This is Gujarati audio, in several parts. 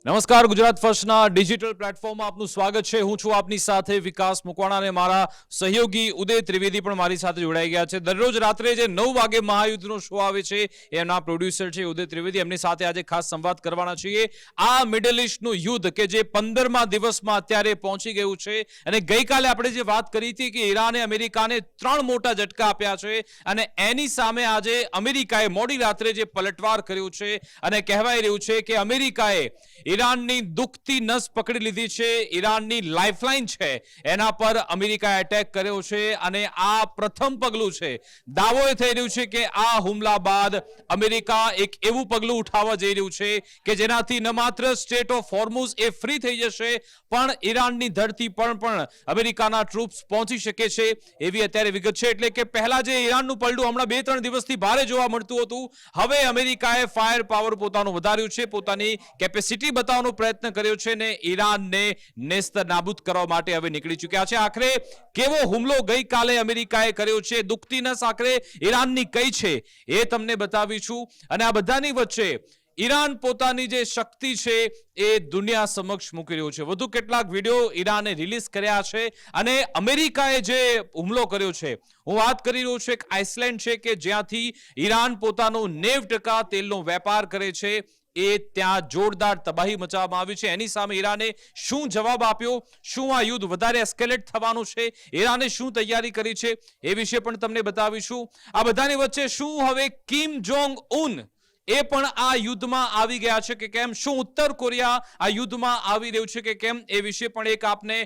નમસ્કાર, ગુજરાત ફર્સ્ટના ડિજિટલ પ્લેટફોર્મમાં આપનું સ્વાગત છે. હું છું આપની સાથે વિકાસ મુકવાણા અને મારા સહયોગી ઉદય ત્રિવેદી પણ મારી સાથે જોડાઈ ગયા છે. દરરોજ રાત્રે જે 9 વાગે મહાયુદ્ધનો શો આવે છે એના પ્રોડ્યુસર છે ઉદય ત્રિવેદી. એમની સાથે આજે ખાસ સંવાદ કરવાના છીએ. આ મિડલ ઈસ્ટનું યુદ્ધ કે જે 15મા દિવસમાં અત્યારે પહોંચી ગયું છે, અને ગઈકાલે આપણે જે વાત કરી હતી કે ઈરાને અમેરિકાને 3 મોટા ઝટકા આપ્યા છે, અને એની સામે આજે અમેરિકાએ મોડી રાત્રે જે પલટવાર કર્યું છે, અને કહેવાય રહ્યું છે કે અમેરિકાએ ઈરાનની દુખતી નસ પકડી લીધી છે. ઈરાનની લાઇફલાઇન છે એના પર અમેરિકાએ એટેક કર્યો છે, અને આ પ્રથમ પગલું છે. દાવો એ થઈ રહ્યું છે કે આ હુમલા બાદ અમેરિકા એક એવું પગલું ઉઠાવવા જઈ રહ્યું છે કે જેનાથી ન માત્ર સ્ટેટ ઓફ હોર્મુઝ એ ફ્રી થઈ જશે, પણ ઈરાનની ધરતી પર પણ અમેરિકાના ટ્રુપ્સ પહોંચી શકે છે એવી અત્યારે વિગત છે. એટલે કે પહેલા જે ઈરાનનું પલડું હમણાં 2-3 દિવસથી ભારે જોવા મળતું હતું, હવે અમેરિકાએ ફાયર પાવર પોતાનું વધાર્યું છે, પોતાની કેપેસિટી બતાવવાનો પ્રયત્ન કર્યો છે, ને ઈરાનને નેસ્ત નાબૂદ કરવા માટે હવે નીકળી ચૂક્યા છે. આખરે કેવો હુમલો ગઈકાલે અમેરિકાએ કર્યો છે, દુખતી નસ આખરે ઈરાનની કઈ છે એ તમને બતાવીશું. અને આ બધાની વચ્ચે ઈરાન પોતાની જે શક્તિ છે એ દુનિયા સમક્ષ મૂકી રહ્યું છે. વધુ કેટલાક વિડીયો ઈરાને રિલીઝ કર્યા છે, અને અમેરિકાએ જે હુમલો કર્યો છે, હું વાત કરી રહ્યો છું એક આઇસલેન્ડ છે કે જ્યાંથી ઈરાન પોતાનો 90% તેલનો વેપાર કરે છે, એ ત્યાં જોરદાર તબાહી મચાવવામાં આવી છે. એની સામે ઈરાને શું જવાબ આપ્યો, શું આ યુદ્ધ વધારે એસ્કેલેટ થવાનું છે, ઈરાને શું તૈયારી કરી છે એ વિશે પણ તમને બતાવીશું. આ બધાની વચ્ચે શું હવે કિમ જોંગ ઉન એ પણ આ યુદ્ધમાં આવી ગયા છે કે કેમ, શું ઉત્તર કોરિયા આ યુદ્ધમાં આવી રહ્યું છે કે કેમ, એ વિશે પણ આપને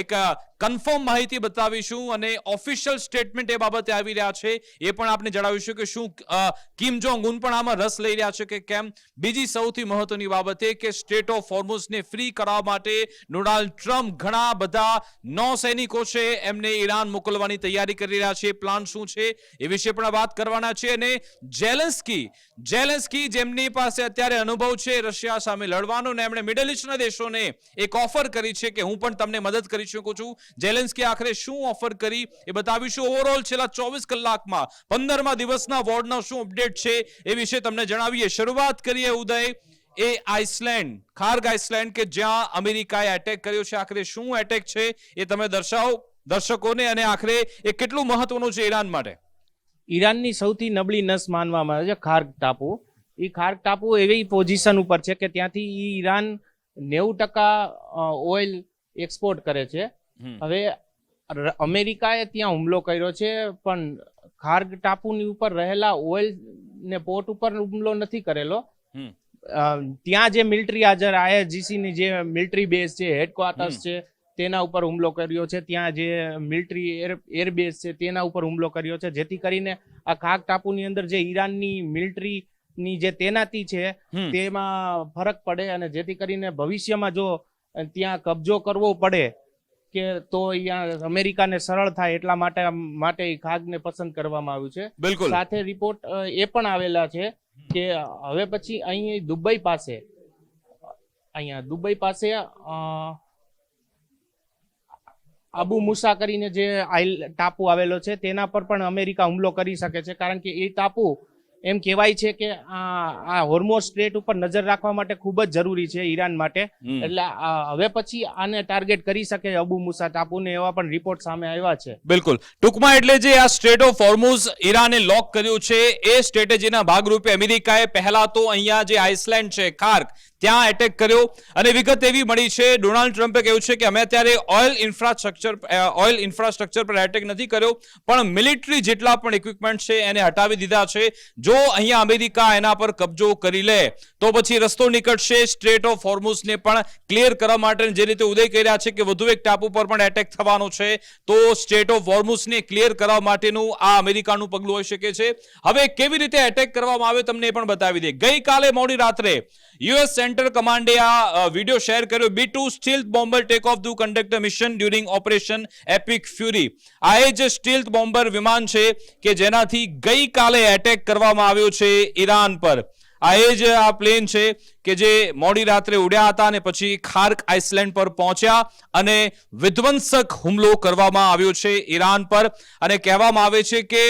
એક કન્ફર્મ માહિતી બતાવીશું, અને ઓફિશિયલ સ્ટેટમેન્ટ એ બાબતે આવી રહ્યા છે એ પણ આપને જણાવીશું કે શું કિમ જોંગ ઉન પણ આમાં રસ લઈ રહ્યા છે કે કેમ. બીજી સૌથી મહત્વની બાબત એ કે સ્ટેટ ઓફ હોર્મુઝને ફ્રી કરવા માટે ડોનાલ્ડ ટ્રમ્પ ઘણા બધા નૌસૈનિકો છે એમને ઈરાન મોકલવાની તૈયારી કરી રહ્યા છે. પ્લાન શું છે એ વિશે પણ વાત કરવાના છે. અને ઝેલેન્સ્કી જેમની પાસે અત્યારે અનુભવ છે રશિયા સામે લડવાનો, ને એમણે મિડલ ઈસ્ટના દેશોને એક ઓફર કરી છે કે હું પણ તમને મદદ કરી શકું છું. ઝેલેન્સ્કી આખરે શું ઓફર કરી એ બતાવીશું. ઓવરઓલ છેલ્લા 24 કલાકમાં 15મા દિવસના વોરનો શું અપડેટ છે એ વિશે તમને જણાવીએ. શરૂઆત કરીએ ઉદય એ આઇસલેન્ડ, ખાર્ગ આઇસલેન્ડ કે જ્યાં અમેરિકાએ એટેક કર્યો છે. આખરે શું એટેક છે એ તમે દર્શાવો દર્શકોને, અને આખરે એ કેટલું મહત્વનું છે ઈરાન માટે. ઈરાનની સૌથી નબળી નસ માનવામાં આવે છે ખાર્ગ ટાપુ. એ ખાર્ગ ટાપુ એવી પોઝિશન ઉપર છે કે ત્યાંથી ઈરાન 90% ઓઇલ એક્સપોર્ટ કરે છે. હવે અમેરિકાએ ત્યાં હુમલો કર્યો છે, પણ ખાર્ગ ટાપુની ઉપર રહેલા ઓઇલ ને પોર્ટ ઉપર હુમલો નથી કરેલો. ત્યાં જે મિલિટરી હાજર IRGC ની જે મિલિટરી બેઝ છે, હેડક્વાર્ટર્સ છે, તેના ઉપર હુમલો કર્યો છે. ત્યાં જે મિલિટરી એરબેઝ છે તેના ઉપર હુમલો કર્યો છે, જેથી કરીને આ ખાર્ગ ટાપુની અંદર જે ઈરાનની મિલિટરીની જે તૈનાતી છે તેમાં ફરક પડે, અને જેથી કરીને ભવિષ્યમાં જો ત્યાં કબજો કરવો પડે કે તો અહીંયા અમેરિકાને સરળ થાય, એટલા માટે ખાર્ગને પસંદ કરવામાં આવ્યું છે. બિલકુલ. સાથે રિપોર્ટ એ પણ આવેલા છે કે હવે પછી અહીં દુબઈ પાસે અબુ મુસા કરીને જે ટાપુ આવેલો છે તેના પર પણ અમેરિકા હુમલો કરી શકે છે, કારણ કે એ ટાપુ એમ કહેવાય છે કે આ હોર્મોઝ સ્ટ્રેટ ઉપર નજર રાખવા માટે ખૂબ જ જરૂરી છે ઈરાન માટે. એટલે હવે પછી આને ટાર્ગેટ કરી શકે અબુ મુસા ટાપુને, એવા પણ રિપોર્ટ સામે આવ્યા છે. બિલકુલ. ટૂંકમાં એટલે જે આ સ્ટ્રેટ ઓફ હોર્મુઝ ઈરાને લોક કર્યું છે, એ સ્ટ્રેટેજીના ભાગરૂપે અમેરિકાએ પહેલા તો અહીંયા જે આઇસલેન્ડ છે ખાર્ગ, ત્યાં એટેક કર્યો. અને વિગત એવી મળી છે, ડોનાલ્ડ ટ્રમ્પે કહ્યું છે કે અમે અત્યારે ઓઇલ ઇન્ફ્રાસ્ટ્રક્ચર પર એટેક નથી કર્યો, પણ મિલિટરી જેટલા પણ ઇક્વિપમેન્ટ છે એને હટાવી દીધા છે. જો અહીંયા અમેરિકા એના પર કબજો કરી લે તો પછી રસ્તો નીકળશે સ્ટ્રેટ ઓફ હોર્મુઝને પણ ક્લિયર કરવા માટે. જે રીતે ઉદય કહી રહ્યા છે કે વધુ એક ટાપુ પર પણ એટેક થવાનો છે, તો સ્ટ્રેટ ઓફ હોર્મુઝને ક્લિયર કરવા માટેનું આ અમેરિકાનું પગલું હોઈ શકે છે. હવે કેવી રીતે એટેક કરવામાં આવે તમને એ પણ બતાવી દે. ગઈકાલે મોડી રાત્રે યુએસ સેન્ટ્રલ કમાન્ડે આ વિડીયો શેર કર્યો. B-2 stealth bomber take off to conduct a mission during operation epic fury. આ એ જ સ્ટીલ્થ બોમ્બર વિમાન છે કે જેનાથી ગઈકાલે એટેક કરવામાં આવ્યો છે ઈરાન પર. આ એ જ આ પ્લેન છે કે જે મોડી રાત્રે ઉડ્યા હતા અને પછી ખાર્ગ આઇસલેન્ડ પર પહોંચ્યા અને વિધ્વંસક હુમલો કરવામાં આવ્યો છે ઈરાન પર. અને કહેવામાં આવે છે કે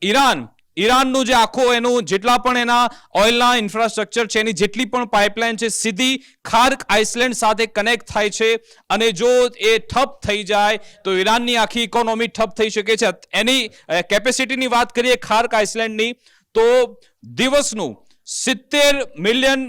ઈરાન ઈરાનનું જે આખો એનું જેટલા પણ એના ઓઇલના ઇન્ફ્રાસ્ટ્રક્ચર છે એની જેટલી પણ પાઇપલાઇન છે સીધી ખાર્ક આઇસલેન્ડ સાથે કનેક્ટ થાય છે અને જો એ ઠપ થઈ જાય તો ઈરાનની આખી ઇકોનોમી ઠપ થઈ શકે છે. એની કેપેસિટીની વાત કરીએ ખાર્ક આઇસલેન્ડની તો દિવસનું 70 મિલિયન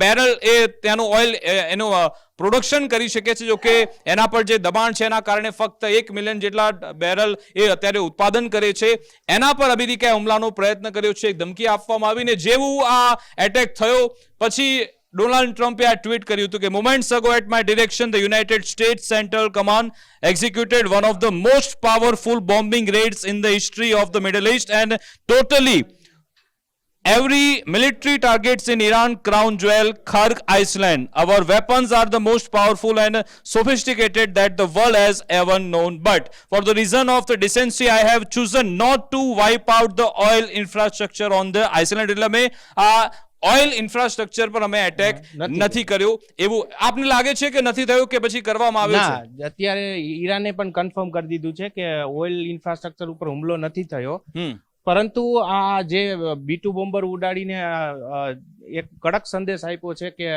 બેરલ એ ત્યાંનું ઓઇલ એનું પ્રોડક્શન કરી શકે છે. જો કે એના પર જે દબાણ છે એના કારણે ફક્ત 1 મિલિયન જેટલા બેરલ એ અત્યારે ઉત્પાદન કરે છે. એના પર અમેરિકાએ હુમલાનો પ્રયત્ન કર્યો છે, એક ધમકી આપવામાં આવીને જેવું આ એટેક થયો પછી ડોનાલ્ડ ટ્રમ્પે આ ટ્વીટ કર્યું હતું કે moments ago at my direction the United States Central Command executed one of the most powerful bombing raids in the history of the Middle East and totally every military targets in Iran crown jewel Khark Island. Our weapons are the most powerful and sophisticated that the world has ever known. But for the reason of the decency, I have chosen not to wipe out the oil infrastructure on the Iceland. એટલે મેં આ ઓઇલ ઇન્ફ્રાસ્ટ્રક્ચર પર અમે એટેક નથી કર્યો. એવું આપને લાગે છે કે નથી થયું કે પછી કરવામાં આવ્યો છે? ના, અત્યારે ઈરાને પણ કન્ફર્મ કરી દીધું છે કે ઓઇલ ઇન્ફ્રાસ્ટ્રક્ચર ઉપર હુમલો નથી થયો. પરંતુ આ જે B2 બોમ્બર ઉડાડીને એક કડક સંદેશ આપ્યો છે કે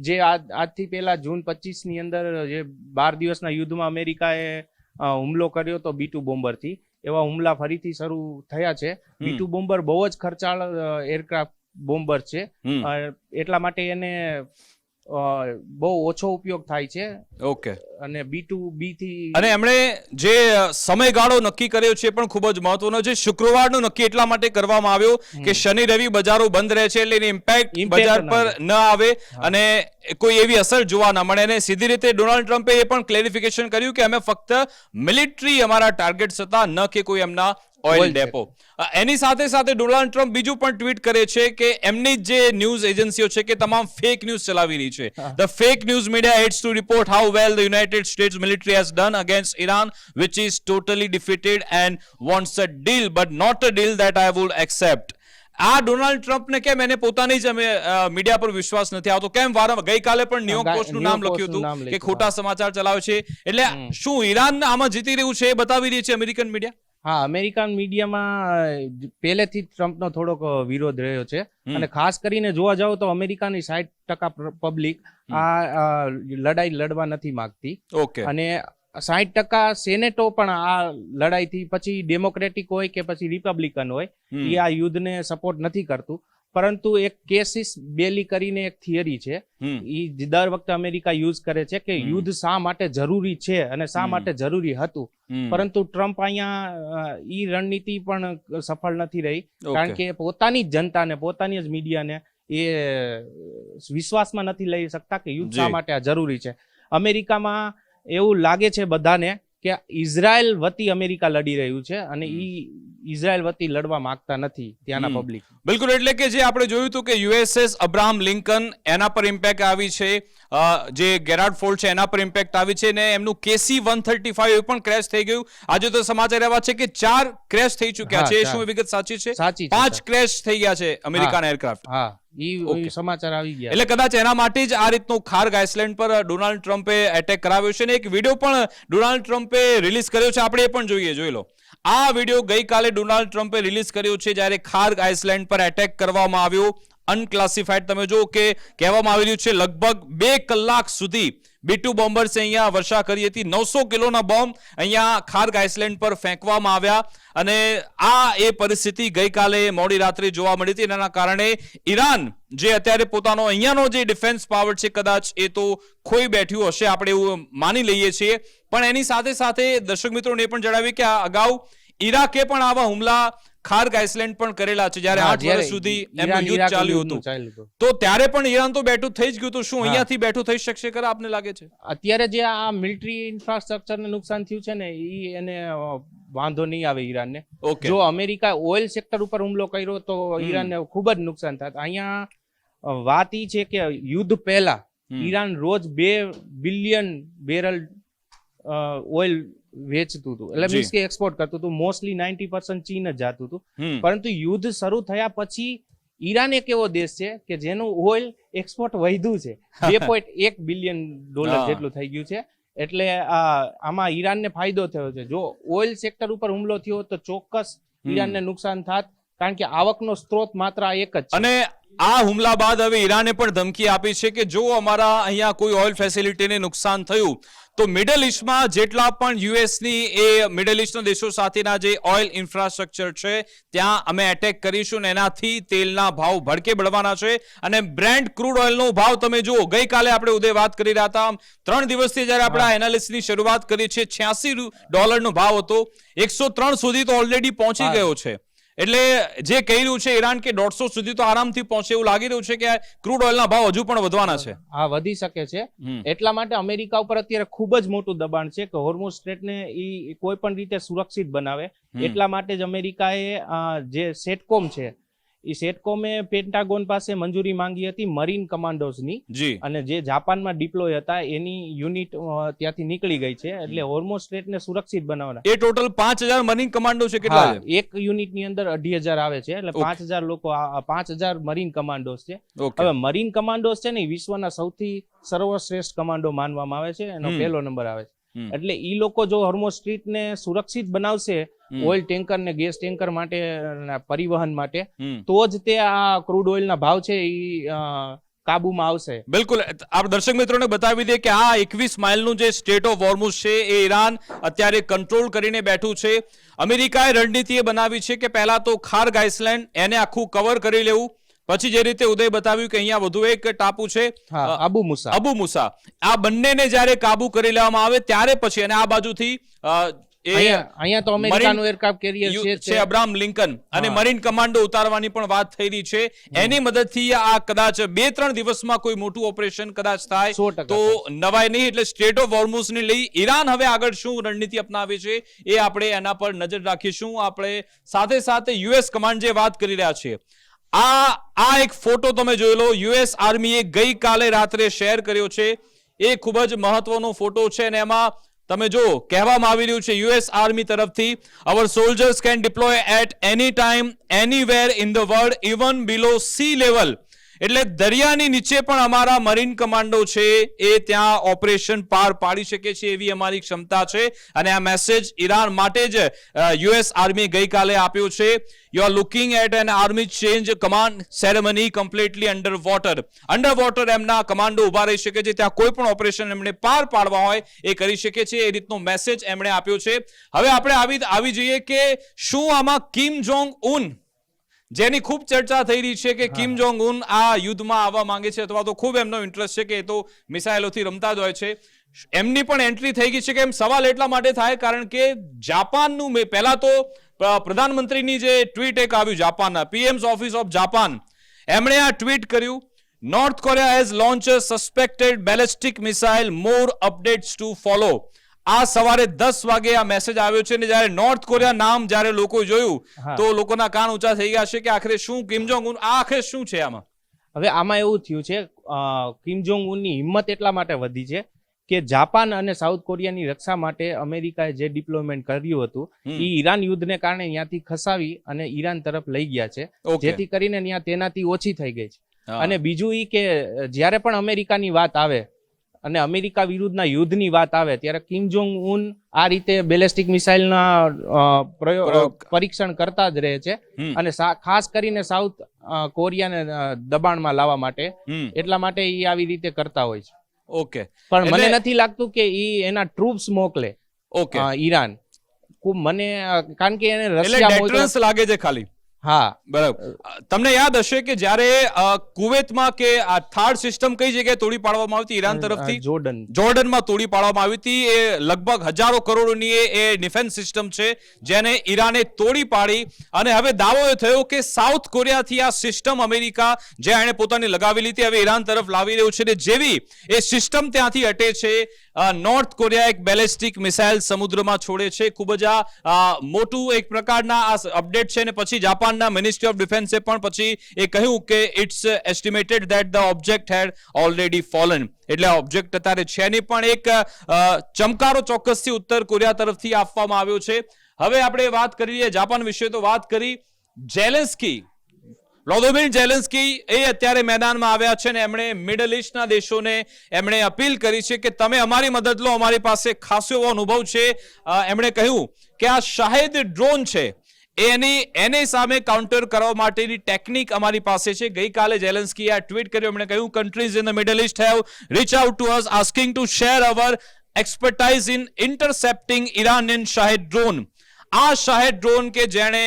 જે આજથી પહેલા જૂન 25 ની અંદર જે 12 દિવસના યુદ્ધમાં અમેરિકાએ હુમલો કર્યો તો B2 બોમ્બરથી, એવા હુમલા ફરીથી શરૂ થયા છે. B2 બોમ્બર બહુ જ ખર્ચાળ એરક્રાફ્ટ બોમ્બર છે, એટલા માટે એને બહુ ઓછો ઉપયોગ થાય છે. ઓકે. અને B2B થી અને એમણે જે સમયગાળો નક્કી કર્યો છે પણ ખૂબ જ મહત્વનો છે. શુક્રવારનો નક્કી એટલા માટે કરવામાં આવ્યો કે શનિ રવિ બજારો બંધ રહે છે એટલે એની ઇમ્પેક્ટ બજાર પર ન આવે અને કોઈ એવી અસર જોવા ન મળે. અને સીધી રીતે ડોનાલ્ડ ટ્રમ્પે એ પણ ક્લેરિફિકેશન કર્યું કે અમે ફક્ત મિલિટરી અમારા ટાર્ગેટ્સ હતા, ન કે કોઈ એમના ઓઇલ ડેપો. એની સાથે સાથે ડોનાલ્ડ ટ્રમ્પ બીજું પણ ટ્વીટ કરે છે કે એમની જે ન્યૂઝ એજન્સીઓ છે કે તમામ ફેક ન્યૂઝ ચલાવી રહી છે. The fake news media heads to report how well the United States military has done against Iran, which is totally defeated and wants a deal but not a deal that I would accept. આ ડોનાલ્ડ ટ્રમ્પને કેમ એને પોતાની જ મીડિયા પર વિશ્વાસ નથી આવતો? કેમ વારંવાર ગઈકાલે પણ ન્યુયોર્ક પોસ્ટનું નામ લખ્યું હતું કે ખોટા સમાચાર ચલાવે છે? એટલે શું ઈરાન આમાં જીતી રહ્યું છે એ બતાવી રહી છે અમેરિકન મીડિયા? હા, અમેરિકન મીડિયામાં પહેલેથી ટ્રમ્પનો થોડોક વિરોધ રહ્યો છે અને ખાસ કરીને જોવા જાવ તો અમેરિકાની 60% પબ્લિક આ લડાઈ લડવા નથી માંગતી. ઓકે. અને 60% સેનેટો પણ આ લડાઈથી પછી ડેમોક્રેટિક હોય કે પછી રિપબ્લિકન હોય એ આ યુદ્ધને સપોર્ટ નથી કરતું. પરંતુ એક કેસિસ બેલી કરીને એક થિયરી છે, એ દર વખતે અમેરિકા યુઝ કરે છે કે યુદ્ધ શા માટે જરૂરી છે અને શા માટે જરૂરી હતું. પરંતુ ટ્રમ્પ અહીંયા ઈ રણનીતિ પણ સફળ નથી રહી, કારણ કે પોતાની જ જનતાને, પોતાની જ મીડિયાને એ વિશ્વાસમાં નથી લઈ શકતા કે યુદ્ધ શા માટે આ જરૂરી છે. અમેરિકામાં એવું લાગે છે બધાને કે ઇઝરાયલ વતી અમેરિકા લડી રહ્યું છે અને ઈ ઇઝરાયલ વતી લડવા માંગતા નથી ત્યાંના પબ્લિક. બિલકુલ. એટલે કે જે આપણે જોયું હતું કે USS અબ્રાહમ લિંકન એના પર ઇમ્પેક્ટ આવી છે, જે ગેરાર્ડ ફોર્ડ છે એના પર ઇમ્પેક્ટ આવી છે ને એમનું KC-135 એ પણ ક્રેશ થઈ ગયું. આજે તો સમાચાર એવા છે કે 4 ક્રેશ થઈ ચૂક્યા છે. શું વિગત સાચી છે? 5 ક્રેશ થઈ ગયા છે અમેરિકાના એરક્રાફ્ટ. હા, ઈ સમાચાર આવી ગયા. એટલે કદાચ એના માટે જ આ રીતનું ખાર્ગ આઇસલેન્ડ પર ડોનાલ્ડ ટ્રમ્પે એટેક કરાવ્યો છે ને એક વિડીયો પણ ડોનાલ્ડ ટ્રમ્પે રિલીઝ કર્યો છે. આપણે એ પણ જોઈ લો. આ વિડીયો ગઈકાલે ડોનાલ્ડ ટ્રમ્પે રિલીઝ કર્યો છે જ્યારે ખાર્ગ આઇસલેન્ડ પર એટેક કરવામાં આવ્યો. અનક્લાસિફાઈડ તમે જો કે કહેવામાં આવી રહ્યું છે લગભગ 2 કલાક સુધી B2 બોમ્બર્સે અહીંયા વર્ષા કરી હતી. 900 કિલોના બોમ્બ અહીંયા ખાર્ગ આઇસલેન્ડ પર ફેંકવામાં આવ્યા અને આ એ પરિસ્થિતિ ગઈકાલે મોડી રાત્રે જોવા મળી હતી. એના કારણે ઈરાન જે અત્યારે પોતાનો અહીંયાનો જે ડિફેન્સ પાવર છે કદાચ એ તો ખોઈ બેઠ્યું હશે, આપણે એવું માની લઈએ છીએ. પણ એની સાથે સાથે દર્શક મિત્રોને એ પણ જણાવી કે આ અગાઉ ઈરાકે પણ આવા હુમલા ખાર્ગ આઇસલેન્ડ પણ કરેલા છે જ્યારે 8 વર્ષ સુધી એમનું યુદ્ધ ચાલ્યું હતું. તો ત્યારે પણ ઈરાન તો બેઠું થઈ જ ગયું. તો શું અહીંયાથી બેઠું થઈ શકશે ખરા આપને લાગે છે? અત્યારે જે આ મિલિટરી ઇન્ફ્રાસ્ટ્રક્ચરને નુકસાન થયું છે ને ઈ એને વાંધો નહીં આવે ઈરાનને. જો અમેરિકા ઓઇલ સેક્ટર ઉપર હુમલો કર્યો તો ઈરાનને ખૂબ જ નુકસાન થાય. અહીંયા વાત ઈ છે કે યુદ્ધ પહેલા ઈરાન રોજ 2 બિલિયન બેરલ ઓઇલ વેચતું હતું, એટલે મીન્સ કે એક્સપોર્ટ કરતું હતું. મોસ્ટલી 90% ચીન જ જતું હતું. પરંતુ યુદ્ધ શરૂ થયા પછી ઈરાન એક એવો દેશ છે કે જેનું ઓઇલ એક્સપોર્ટ વધ્યું છે, $2.1 બિલિયન જેટલું થઈ ગયું છે. એટલે આમાં ઈરાનને ફાયદો થયો છે. જો ઓઇલ સેક્ટર ઉપર હુમલો થયો તો ચોક્કસ ઈરાનને નુકસાન થાત. કારણ કે આવકનો સ્ત્રોત માત્ર આ એક જ છે. અને આ હુમલા બાદ હવે ઈરાને પણ ધમકી આપી છે કે જો અમારા અહીંયા કોઈ ઓઇલ ફેસિલિટીને નુકસાન થયું તો મિડલ ઇસ્ટમાં જેટલા પણ યુએસની એ મિડલ ઇસ્ટના દેશો સાથેના જે ઓઇલ ઇન્ફ્રાસ્ટ્રક્ચર છે ત્યાં અમે એટેક કરીશું ને એનાથી તેલના ભાવ ભડકે બળવાના છે. અને બ્રેન્ટ ક્રૂડ ઓઇલનો ભાવ તમે જુઓ, ગઈકાલે આપણે ઉદય વાત કરી રહ્યા હતા, 3 દિવસથી જ્યારે આપણે આ એનાલિસિસની શરૂઆત કરી છે $86 ભાવ હતો, 103 સુધી તો ઓલરેડી પહોંચી ગયો છે. એટલે જે કહી રહ્યું છે ઈરાન કે 150 સુધી તો આરામથી પહોંચે એવું લાગી રહ્યું છે કે ક્રૂડ ઓઇલના ભાવ હજુ પણ વધવાના છે. હા, વધી શકે છે. એટલા માટે અમેરિકા ઉપર અત્યારે ખૂબ જ મોટું દબાણ છે કે હોર્મુઝ સ્ટ્રેટને ઈ કોઈ પણ રીતે સુરક્ષિત બનાવે. એટલા માટે જ અમેરિકાએ જે સેટકોમ છે એ સેટકોમે પેન્ટાગોન પાસે મંજૂરી માંગી હતી મરીન કમાન્ડોઝની, અને જે જાપાનમાં ડિપ્લોય હતા એની યુનિટ ત્યાંથી નીકળી ગઈ છે. એટલે હોર્મુઝ સ્ટ્રેટને સુરક્ષિત બનાવવાના એ ટોટલ 5000 મરીન કમાન્ડો છે. કેટલા છે? એક યુનિટની અંદર 2,500 આવે છે, એટલે 5,000 લોકો, 5,000 મરીન કમાન્ડોઝ છે. હવે મરીન કમાન્ડોઝ છે ને વિશ્વના સૌથી સર્વશ્રેષ્ઠ કમાન્ડો માનવામાં આવે છે, એનો પહેલો નંબર આવે છે. એટલે ઈ લોકો જો હોર્મુઝ સ્ટ્રીટને સુરક્ષિત બનાવશે ઓઇલ ટેન્કર ને ગેસ ટેન્કર માટે, પરિવહન માટે, તો જ તે આ ક્રૂડ ઓઇલના ભાવ છે ઈ કાબુમાં આવશે. બિલકુલ. આપ દર્શક મિત્રોને બતાવી દે કે આ 21 માઇલનું જે સ્ટેટ ઓફ હોર્મુઝ છે એ ઈરાન અત્યારે કંટ્રોલ કરીને બેઠું છે. અમેરિકાએ રણનીતિ એ બનાવી છે કે પહેલા તો ખાર્ગ આઇસલેન્ડ એને આખું કવર કરી લેવું, પછી જે રીતે ઉદય બતાવ્યું કે અહીંયા વધુ એક ટાપુ છે અબુ મુસા, આ બંનેને જ્યારે કાબુ કરી લેવામાં આવે ત્યારે પછી, અને આ બાજુથી અહીંયા તો અમેરિકાનું એરક્રાફ્ટ કેરિયર છે અબ્રાહમ લિંકન, અને મરીન કમાન્ડો ઉતારવાની પણ વાત થઈ રહી છે. એની મદદથી આ કદાચ 2-3 દિવસમાં કોઈ મોટું ઓપરેશન કદાચ થાય તો નવાય નહીં. એટલે સ્ટેટ ઓફ હોર્મુઝને લઈ ઈરાન હવે આગળ શું રણનીતિ અપનાવે છે એ આપણે એના પર નજર રાખીશું. આપણે સાથે સાથે યુએસ કમાન્ડ જે વાત કરી રહ્યા છે, આ એક ફોટો તમે જોઈ લો, યુએસ આર્મીએ ગઈકાલે રાત્રે શેર કર્યો છે. એ ખૂબ જ મહત્વનો ફોટો છે, અને એમાં તમે જો કહેવામાં આવી રહ્યું છે યુએસ આર્મી તરફથી, our soldiers can deploy at any time anywhere in the world even below sea level. એટલે દરિયાની નીચે પણ અમારા મરીન કમાન્ડો છે એ ત્યાં ઓપરેશન પાર પાડી શકે છે એવી અમારી ક્ષમતા છે. અને આ મેસેજ ઈરાન માટે જ યુએસ આર્મી ગઈકાલે આપ્યો છે. You are looking at an army change command ceremony completely underwater એમના કમાન્ડો ઉભા રહી શકે છે, ત્યાં કોઈ પણ ઓપરેશન એમણે પાર પાડવા હોય એ કરી શકે છે. એ રીતનો મેસેજ એમણે આપ્યો છે. હવે આપણે આવી જઈએ કે શું આમાં કિમ જોંગ ઉન, જેની ખૂબ ચર્ચા થઈ રહી છે કે કિમ જોંગ ઉન આ યુદ્ધમાં આવવા માંગે છે, અથવા તો ખૂબ એમનો ઇન્ટરેસ્ટ છે કે એ તો મિસાઇલોથી રમતા જ હોય છે, એમની પણ એન્ટ્રી થઈ ગઈ છે. કે એમ સવાલ એટલા માટે થાય કારણ કે જાપાનનું પહેલા તો પ્રધાનમંત્રીની જે ટ્વીટ એક આવ્યું જાપાનના પીએમ્સ ઓફિસ ઓફ જાપાન, એમણે આ ટ્વીટ કર્યું, north Korea has launch suspected ballistic missile, more updates two follow. આ સવારે 10 વાગે આ મેસેજ આવ્યો છે, અને જ્યારે નોર્થ કોરિયા નામ જ્યારે લોકો જોયું તો લોકોના કાન ઊંચા થઈ ગયા છે કે આખરે શું કિમ જોંગ ઉન, આ આખરે શું છે આમાં? હવે આમાં એવું થયું છે, કિમ જોંગ ઉનની હિંમત એટલા માટે વધી છે કે જાપાન અને સાઉથ કોરિયાની રક્ષા માટે અમેરિકાએ જે ડિપ્લોયમેન્ટ કર્યું હતું એ ઈરાન યુદ્ધને કારણે ત્યાંથી ખસાવી અને ઈરાન તરફ લઈ ગયા છે, જેથી કરીને ત્યાં તેનાથી ઓછી થઈ ગઈ છે. અને બીજું એ કે જ્યારે પણ અમેરિકાની વાત આવે અને અમેરિકા વિરુદ્ધના યુદ્ધની વાત આવે ત્યારે કિમ જોંગ ઉન આ રીતે બેલેસ્ટિક મિસાઇલના પરીક્ષણ કરતા જ રહે છે, અને ખાસ કરીને સાઉથ કોરિયાને દબાણમાં લાવવા માટે, એટલા માટે એ આવી રીતે કરતા હોય છે. ઓકે, પણ મને નથી લાગતું કે ઈ એના ટ્રુપ્સ મોકલે ઈરાન, મને કારણ કે એને રશિયા લાગે છે ખાલી. હા, બરાબર. તમને યાદ હશે કે જ્યારે કુવેતમાં કે આ થર્ડ સિસ્ટમ કઈ જગ્યાએ તોડી પાડવામાં આવી હતી ઈરાન તરફથી? જોર્ડનમાં તોડી પાડવામાં આવી હતી. એ લગભગ હજારો કરોડોની એ ડિફેન્સ સિસ્ટમ છે જેને ઈરાને તોડી પાડી, અને હવે દાવો એ થયો કે સાઉથ કોરિયાથી આ સિસ્ટમ અમેરિકા જે એણે પોતાની લગાવેલી હતી હવે ઈરાન તરફ લાવી રહ્યું છે. જેવી એ સિસ્ટમ ત્યાંથી હટે છે, નોર્થ કોરિયા એક બેલિસ્ટિક મિસાઇલ સમુદ્રમાં છોડે છે. ખૂબ જ આ મોટું એક પ્રકારના આ અપડેટ છે. અને પછી જાપાનના મિનિસ્ટ્રી ઓફ ડિફેન્સે પણ પછી એ કહ્યું કે it's estimated that the object had already fallen. એટલે ઓબ્જેક્ટ અત્યારે છે નહીં, પણ એક ચમકારો ચોક્કસથી ઉત્તર કોરિયા તરફથી આપવામાં આવ્યો છે. હવે આપણે વાત કરીએ જાપાન વિશે, તો વાત કરી ઝેલેન્સ્કી, વ્લાદિમીર ઝેલેન્સ્કી એ અત્યારે મેદાનમાં આવ્યા છે, ને એમણે મિડલ ઇસ્ટના દેશોને એમણે અપીલ કરી છે કે તમે અમારી મદદ લો, અમારી પાસે ખાસો એવો અનુભવ છે. એમણે કહ્યું કે આ શાહેદ ડ્રોન છે એની સામે કાઉન્ટર કરવા માટેની ટેકનિક અમારી પાસે છે. ગઈકાલે ઝેલેન્સ્કીએ આ ટ્વીટ કર્યું. એમણે કહ્યું, countries in the Middle East have reach out to us asking to share our expertise in intercepting Iranian Shahed drone. આ શાહેદ ડ્રોન કે જેણે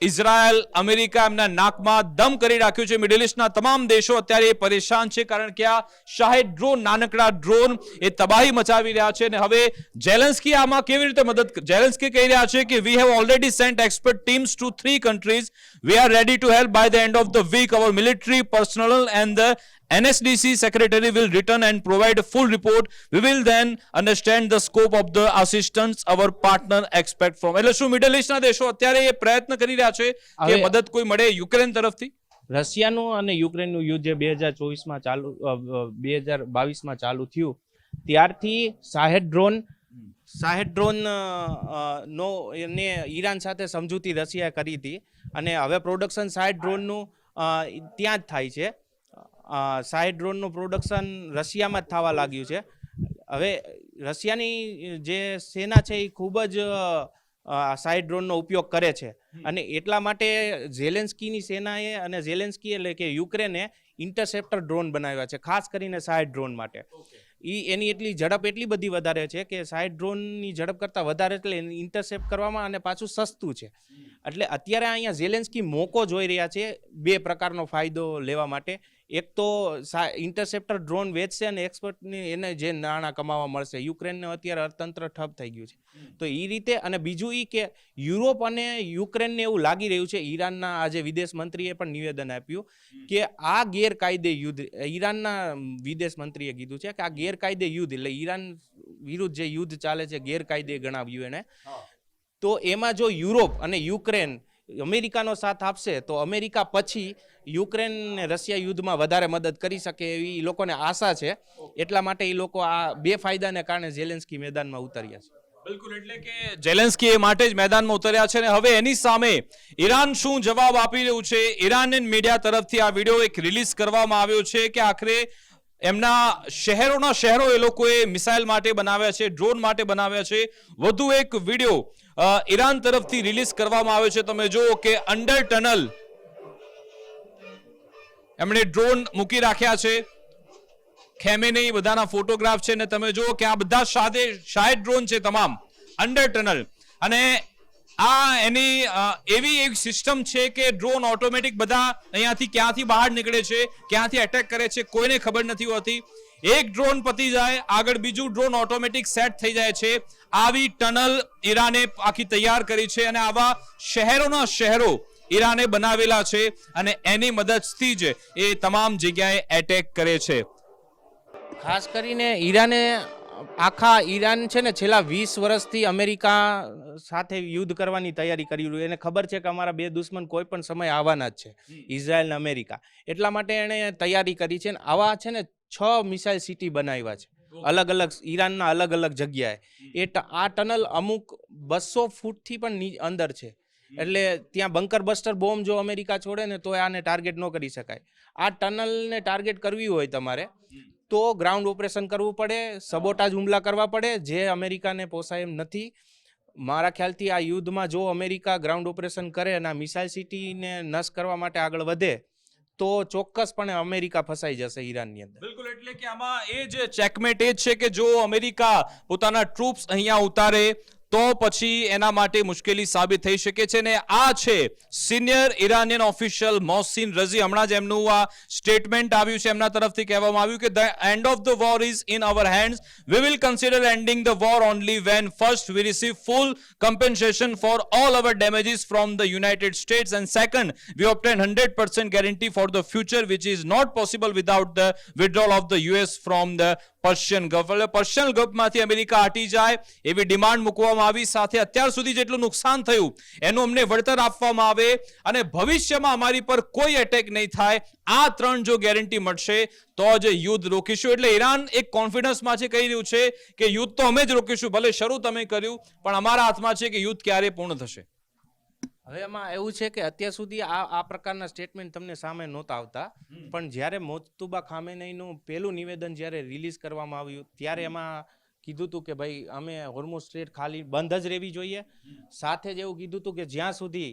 ઇઝરાયલ, અમેરિકા એમના નાકમાં દમ કરી રાખ્યું છે. મિડલ ઈસ્ટના તમામ દેશો અત્યારે પરેશાન છે, કારણ કે આ શાહેદ ડ્રોન, નાનકડા ડ્રોન એ તબાહી મચાવી રહ્યા છે. અને હવે ઝેલેન્સ્કી આમાં કેવી રીતે મદદ? ઝેલેન્સ્કી કહી રહ્યા છે કે we have already sent expert teams to 3 countries. We are ready to help by the end of the week. Our military personnel and the NSDC secretary will return and provide a full report. We will then understand the scope of the assistance our partner expect from. એટલે શું મિડલ ઈસ્ટના દેશો અત્યારે એ પ્રયત્ન કરી રહ્યા છે કે હવે મદદ કોઈ મળે યુક્રેન તરફથી? રશિયાનું અને યુક્રેનનું યુદ્ધ જે 2024માં ચાલુ 2022માં ચાલુ થયું ત્યારથી શાહેદ ડ્રોન નો એને ઈરાન સાથે સમજૂતી રશિયાએ કરી હતી અને હવે પ્રોડક્શન શાહેદ ડ્રોનનું ત્યાં જ થાય છે. શાહેદ ડ્રોનનું પ્રોડક્શન રશિયામાં જ થવા લાગ્યું છે. હવે રશિયાની જે સેના છે એ ખૂબ જ શાહેદ ડ્રોનનો ઉપયોગ કરે છે અને એટલા માટે ઝેલેન્સ્કીની સેનાએ અને ઝેલેન્સ્કી એટલે કે યુક્રેને ઇન્ટરસેપ્ટર ડ્રોન બનાવ્યા છે, ખાસ કરીને શાહેદ ડ્રોન માટે. એની એટલી ઝડપ એટલી બધી વધારે છે કે શાહેદ ડ્રોનની ઝડપ કરતાં વધારે એટલે ઇન્ટરસેપ્ટ કરવામાં અને પાછું સસ્તું છે. એટલે અત્યારે અહીંયા ઝેલેન્સ્કી મોકો જોઈ રહ્યા છે 2 પ્રકારનો ફાયદો લેવા માટે. એક તો ઇન્ટરસેપ્ટર ડ્રોન વેચશે અને એક્સપર્ટની એને જે નાણાં કમાવા મળશે. યુક્રેનને અત્યારે અર્થતંત્ર ઠપ થઈ ગયું છે, તો એ રીતે. અને બીજું એ કે યુરોપ અને યુક્રેનને એવું લાગી રહ્યું છે, ઈરાનના આજે વિદેશ મંત્રીએ પણ નિવેદન આપ્યું કે આ ગેરકાયદે યુદ્ધ, ઈરાનના વિદેશ મંત્રીએ કીધું છે કે આ ગેરકાયદે યુદ્ધ એટલે ઈરાન વિરુદ્ધ જે યુદ્ધ ચાલે છે ગેરકાયદે ગણાવ્યું એને. તો એમાં જો યુરોપ અને યુક્રેન અમેરિકાનો સાથ આપશે તો અમેરિકા પછી યુક્રેન ને રશિયા યુદ્ધમાં વધારે મદદ કરી શકે એવી લોકોને આશા છે. એટલા માટે એ લોકો આ 2 ફાયદાને કારણે ઝેલેન્સ્કી મેદાનમાં ઉતર્યા છે. બિલકુલ, એટલે કે ઝેલેન્સ્કી એ માટે જ મેદાનમાં ઉતર્યા છે. અને હવે એની સામે ઈરાન શું જવાબ આપી રહ્યું છે? ઇરાનિયન મીડિયા તરફથી આ વિડીયો એક રિલીઝ કરવામાં આવ્યો છે કે આખરે એમના શહેરો એ લોકોએ મિસાઇલ માટે બનાવ્યા છે, ડ્રોન માટે બનાવ્યા છે. વધુ એક વિડીયો ઈરાન તરફથી રિલીઝ કરવામાં આવ્યો છે. તમે જુઓ કે અંડર ટનલ એમણે ડ્રોન મૂકી રાખ્યા છે. ખેમેનેઈ બધાના ફોટોગ્રાફ છે ને તમે જુઓ કે આ બધા શાહેદ ડ્રોન છે તમામ અંડર ટનલ. અને આ એની એવી એક સિસ્ટમ છે કે ડ્રોન ઓટોમેટિક બધા અહીંયાથી ક્યાંથી બહાર નીકળે છે, ક્યાંથી એટેક કરે છે, કોઈને ખબર નથી હોતી. એક ડ્રોન પતી જાય, આગળ બીજું ડ્રોન ઓટોમેટિક સેટ થઈ જાય છે. આવી ટનલ ઈરાને આખી તૈયાર કરી છે અને આવા શહેરો ઈરાને બનાવેલા છે અને એની મદદથી જ એ તમામ જગ્યાએ એટેક કરે છે. ખાસ કરીને ઈરાન છે ને છેલ્લા 20 વર્ષથી અમેરિકા સાથે યુદ્ધ કરવાની તૈયારી કરી રહ્યું. એને ખબર છે કે અમારા 2 દુશ્મન કોઈ પણ સમય આવવાના જ છે, ઇઝરાયલ અને અમેરિકા. એટલા માટે એણે તૈયારી કરી છે. આવા છે ને 6 મિસાઇલ સિટી બનાવ્યા છે અલગ અલગ ઈરાનના અલગ અલગ જગ્યાએ. આ ટનલ અમુક 200 ફૂટથી પણ અંદર છે. એટલે ત્યાં બંકર બસ્ટર બોમ્બ જો અમેરિકા છોડે ને તો આને ટાર્ગેટ ન કરી શકાય. આ ટનલને ટાર્ગેટ કરવી હોય તમારે તો ગ્રાઉન્ડ ઓપરેશન કરવું પડે, સબોટાજ હુમલા કરવા પડે, જે અમેરિકાને પોસાય એમ નથી. મારા ખ્યાલથી આ યુદ્ધમાં જો અમેરિકા ગ્રાઉન્ડ ઓપરેશન કરે અને આ મિસાઇલ સિટીને નષ્ટ કરવા માટે આગળ વધે તો ચોક્કસપણે અમેરિકા ફસાઈ જશે ઈરાનની અંદર. બિલકુલ, એટલે કે આમાં એ જ ચેકમેટ એ જ છે કે જો અમેરિકા પોતાના ટ્રુપ્સ અહીંયા ઉતારે તો પછી એના માટે મુશ્કેલી સાબિત થઈ શકે છે. ને આ છે સિનિયર ઇરાનિયન ઓફિશિયલ મોહસિન રઝી. હમણાં જ એમનું આ સ્ટેટમેન્ટ આવ્યું છે. એમના તરફથી કહેવામાં આવ્યું કે the end of the war is in our hands. We will consider ending the war only when first we receive full compensation for all our damages from the United States, and second we obtain 100% guarantee for the future, which is not possible without the withdrawal of the US from the Persian gulf. એટલે પર્શિયન ગલ્ફમાંથી અમેરિકા હટી જાય એવી ડિમાન્ડ મૂકવામાં આવી. સાથે અત્યાર સુધી જેટલું નુકસાન થયું એનું અમને વળતર આપવામાં આવે અને ભવિષ્યમાં અમારી પર કોઈ એટેક નહીં થાય. આ 3 જો ગેરંટી મળશે તો જ યુદ્ધ રોકીશું. એટલે ઈરાન એક કોન્ફિડન્સમાં છે, કહી રહ્યું છે કે યુદ્ધ તો અમે જ રોકીશું, ભલે શરૂ તમે કર્યું પણ અમારા હાથમાં છે કે યુદ્ધ ક્યારે પૂર્ણ થશે. હવે એમાં એવું છે કે અત્યાર સુધી આ પ્રકારના સ્ટેટમેન્ટ તમને સામે નહોતા આવતા, પણ જ્યારે મોજતુબા ખામેનેઈનું પહેલું નિવેદન જ્યારે રિલીઝ કરવામાં આવ્યું ત્યારે એમાં કીધું હતું કે ભાઈ અમે હોર્મુઝ સ્ટ્રેટ ખાલી બંધ જ રહેવી જોઈએ. સાથે જ એવું કીધું હતું કે જ્યાં સુધી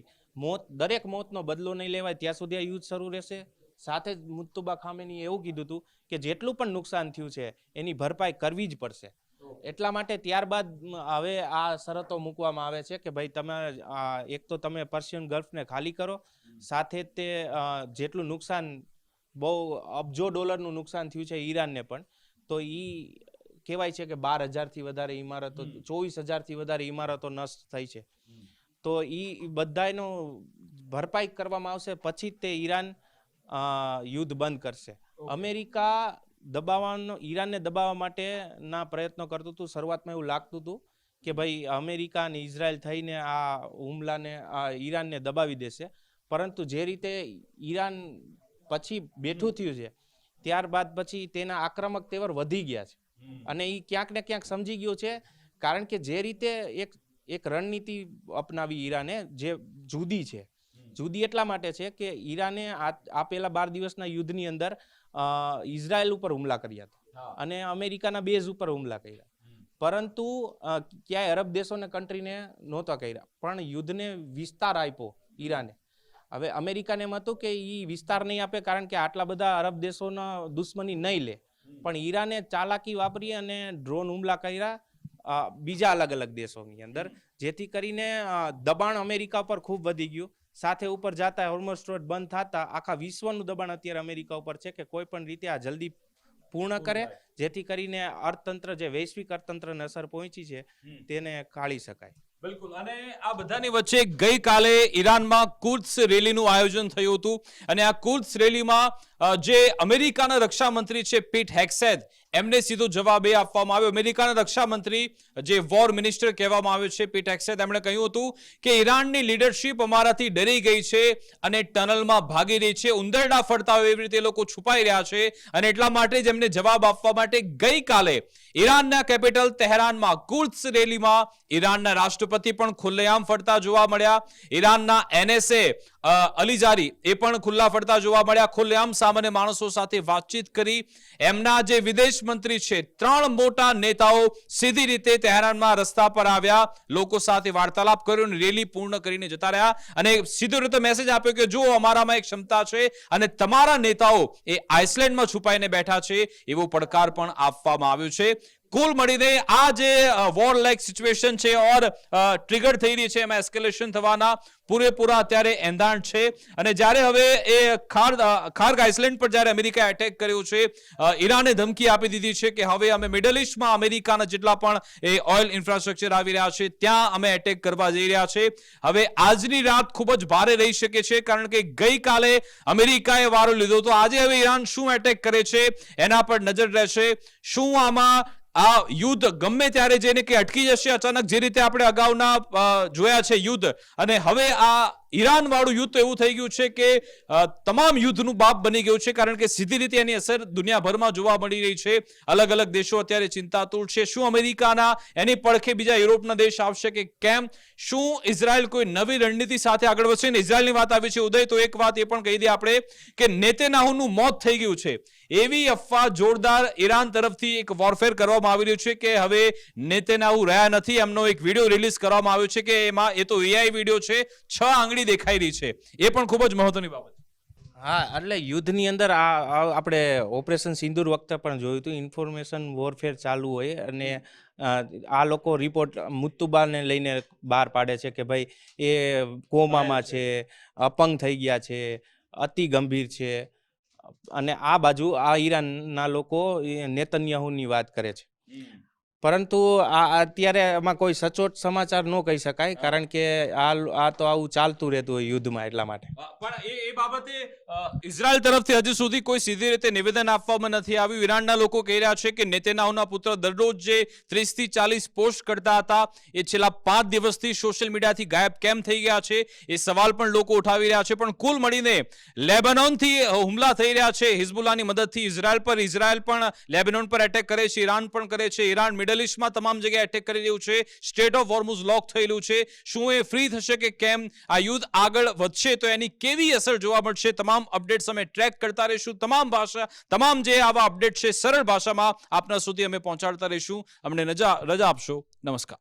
દરેક મોતનો બદલો નહીં લેવાય ત્યાં સુધી આ યુદ્ધ શરૂ રહેશે. સાથે જ મુત્તુબા ખામેની એવું કીધું હતું કે જેટલું પણ નુકસાન થયું છે એની ભરપાઈ કરવી જ પડશે. એટલા માટે ત્યારબાદ હવે આ શરતો મૂકવામાં આવે છે કે ભાઈ તમે એક તો તમે પર્શિયન ગલ્ફને ખાલી કરો, સાથે તે જેટલું નુકસાન બહુ અબજો ડોલરનું નુકસાન થયું છે ઈરાનને પણ, તો એ કહેવાય છે કે 12,000થી વધારે ઇમારતો 24,000થી વધારે ઇમારતો નષ્ટ થઈ છે. તો એ બધાનો ભરપાઈ કરવામાં આવશે પછી જ તે ઈરાન યુદ્ધ બંધ કરશે. અમેરિકા ઈરાનને દબાવવા માટેના પ્રયત્નો કરતું હતું. શરૂઆતમાં એવું લાગતું હતું કે ભાઈ અમેરિકા અને ઇઝરાયલ થઈને આ હુમલાને ઈરાનને દબાવી દેશે, પરંતુ જે રીતે ઈરાન પછી બેઠું થયું છે ત્યારબાદ પછી તેના આક્રમક તેવર વધી ગયા છે અને એ ક્યાંક ને ક્યાંક સમજી ગયો છે. કારણ કે જે રીતે એક રણનીતિ અપનાવી ઈરાને જે જુદી છે, જુદી એટલા માટે છે કે ઈરાને આ પેલા 12 દિવસના યુદ્ધની અંદર ઇઝરાયલ ઉપર હુમલા કર્યા હતા અને અમેરિકાના બેઝ ઉપર હુમલા કર્યા, પરંતુ ક્યાંય અરબ દેશોને કન્ટ્રીને નહોતા કર્યા. પણ યુદ્ધને વિસ્તાર આપ્યો ઈરાને. હવે અમેરિકાને એમ હતું કે એ વિસ્તાર નહીં આપે કારણ કે આટલા બધા અરબ દેશોના દુશ્મની નહીં લે, પણ ઈરાને ચાલાકી વાપરી અને ડ્રોન હુમલા કર્યા બીજા અલગ અલગ દેશોની અંદર, જેથી કરીને દબાણ અમેરિકા પર ખૂબ વધી ગયું. સાથે ઉપર જતા હોર્મુઝ સ્ટ્રેટ બંધ થતા આખા વિશ્વનું દબાણ અત્યારે અમેરિકા ઉપર છે કે કોઈ પણ રીતે આ જલ્દી પૂર્ણ કરે, જેથી કરીને અર્થતંત્ર જે વૈશ્વિક અર્થતંત્રને અસર પહોંચી છે તેને કાઢી શકાય. બિલકુલ. અને આ બધાની વચ્ચે ગઈકાલે ઈરાનમાં કુદ્સ રેલીનું આયોજન થયું હતું અને આ કુદ્સ રેલીમાં જે અમેરિકાના રક્ષા મંત્રી છે પીટ હેક્સેથ, એમને સીધો જવાબ એ આપવામાં આવ્યો. અમેરિકાના રક્ષા મંત્રી જે વોર મિનિસ્ટર કહેવામાં આવે છે પીટ હેક્સેથ, એમણે કહ્યું હતું કે ઈરાનની લીડરશિપ અમારાથી ડરી ગઈ છે અને ટનલમાં ભાગી રહી છે, ઉંદરડા ફરતા હોય એવી રીતે લોકો છુપાઈ રહ્યા છે અને એટલા માટે જ એમને જવાબ આપવા માટે ગઈકાલે ઈરાનના કેપિટલ તેહરાનમાં કુદ્સ રેલીમાં ઈરાનના રાષ્ટ્રપતિ પણ ખુલ્લેઆમ ફરતા જોવા મળ્યા. ઈરાનના NSA અલીજારી એ પણ ખુલ્લા ફરતા જોવા મળ્યા, ખુલ્લેઆમ સામાન્ય માણસો સાથે વાતચીત કરી. એમના જે વિદેશ મંત્રી છે, 3 મોટા નેતાઓ સીધી રીતે તેહરાનમાં રસ્તા પર આવ્યા, લોકો સાથે વાર્તાલાપ કર્યો અને રેલી પૂર્ણ કરીને જતા રહ્યા અને સીધો રીતે મેસેજ આપ્યો કે જો અમારામાં એક ક્ષમતા છે અને તમારા નેતાઓ એ આઇસલેન્ડમાં છુપાઈને બેઠા છે, એવો પડકાર પણ આપવામાં આવ્યો છે. કુલ મળીને આ જે વોર લાઇક સિચ્યુએશન છે ઓર ટ્રિગર થઈ રહી છે, એમાં એસ્કેલેશન થવાના પૂરેપૂરા અત્યારે એંધાણ છે. અને જ્યારે હવે એ ખાર્ગ આઇસલેન્ડ પર જ્યારે અમેરિકાએ એટેક કર્યો છે, ઈરાને ધમકી આપી દીધી છે કે હવે અમે મિડલ ઈસ્ટમાં અમેરિકાના જેટલા પણ એ ઓઇલ ઇન્ફ્રાસ્ટ્રક્ચર આવી રહ્યા છે ત્યાં અમે એટેક કરવા જઈ રહ્યા છે. હવે આજની રાત ખૂબ જ ભારે રહી શકે છે કારણ કે ગઈકાલે અમેરિકાએ વારો લીધો તો આજે હવે ઈરાન શું એટેક કરે છે એના પર નજર રહેશે. શું આમાં આ યુદ્ધ ગમે ત્યારે જઈને કે અટકી જશે અચાનક, જે રીતે આપણે અગાઉના જોયા છે યુદ્ધ, અને હવે આ ઈરાન વાળું યુદ્ધ એવું થઈ ગયું છે કે તમામ યુદ્ધનું બાપ બની ગયું છે કારણ કે સીધી રીતે એની અસર દુનિયાભરમાં જોવા મળી રહી છે. અલગ અલગ દેશો અત્યારે ચિંતાતુર છે. શું અમેરિકાના એની પડખે બીજા યુરોપના દેશ આવશે કે કેમ? શું ઇઝરાયલ કોઈ નવી રણનીતિ સાથે આગળ વધશે? ને ઇઝરાયલની વાત આવી છે ઉદય, તો એક વાત એ પણ કહી દે આપણે કે નેતન્યાહુનું મોત થઈ ગયું છે એવી અફવા જોરદાર ઈરાન તરફથી એક વોરફેર કરવામાં આવી રહ્યું છે કે હવે નેતન્યાહુ રહ્યા નથી. એમનો એક વિડીયો રિલીઝ કરવામાં આવ્યો છે કે એમાં એ તો AI વિડીયો છે, 6 આંગળી દેખાઈ રહી છે. એ પણ ખૂબ જ મહત્વની બાબત. હા, એટલે યુદ્ધની અંદર આપણે ઓપરેશન સિંદૂર વખતે પણ જોયું હતું, ઇન્ફોર્મેશન વોરફેર ચાલુ હોય અને આ લોકો રિપોર્ટ મુત્તુબાને લઈને બહાર પાડે છે કે ભાઈ એ કોમામાં છે, અપંગ થઈ ગયા છે, અતિ ગંભીર છે, અને આ બાજુ આ ઈરાનના લોકો નેતન્યાહુની વાત કરે છે. પરંતુ અત્યારે એમાં કોઈ સચોટ સમાચાર ન કહી શકાય કારણ કે આ તો આવું ચાલતું રહેતું હોય યુદ્ધમાં, એટલા માટે. પણ એ બાબતે ઇઝરાયલ તરફથી હજુ સુધી કોઈ સીધી રીતે નિવેદન આપવામાં નથી આવ્યું. ઈરાનના લોકો કહી રહ્યા છે કે નેતન્યાહુના પુત્ર દરરોજ જે 30 થી 40 પોસ્ટ કરતા હતા એ છેલ્લા 5 દિવસથી સોશિયલ મીડિયાથી ગાયબ કેમ થઈ ગયા છે, એ સવાલ પણ લોકો ઉઠાવી રહ્યા છે. પણ કુલ મળીને લેબનોનથી હુમલા થઈ રહ્યા છે હિઝબુલ્લાની મદદથી ઇઝરાયલ પર. ઇઝરાયલ પણ લેબનોન પર એટેક કરે છે, ઈરાન પણ કરે છે. ઈરાન મિડલ મિસાઇલ લિસ્ટમાં તમામ જગ્યાએ એટેક કરી રહ્યું છે, સ્ટ્રેટ ઓફ હોર્મુઝ લોક થયેલું છે, શું એ ફ્રી થશે કે કેમ, આ યુદ્ધ આગળ વધશે તો એની કેવી અસર જોવા મળશે, તમામ અપડેટ્સ અમે ટ્રેક કરતા રહીશું. તમામ જે આવા અપડેટ છે સરળ ભાષામાં આપના સુધી અમે પહોંચાડતા રહીશું. અમને રજા આપશો. નમસ્કાર.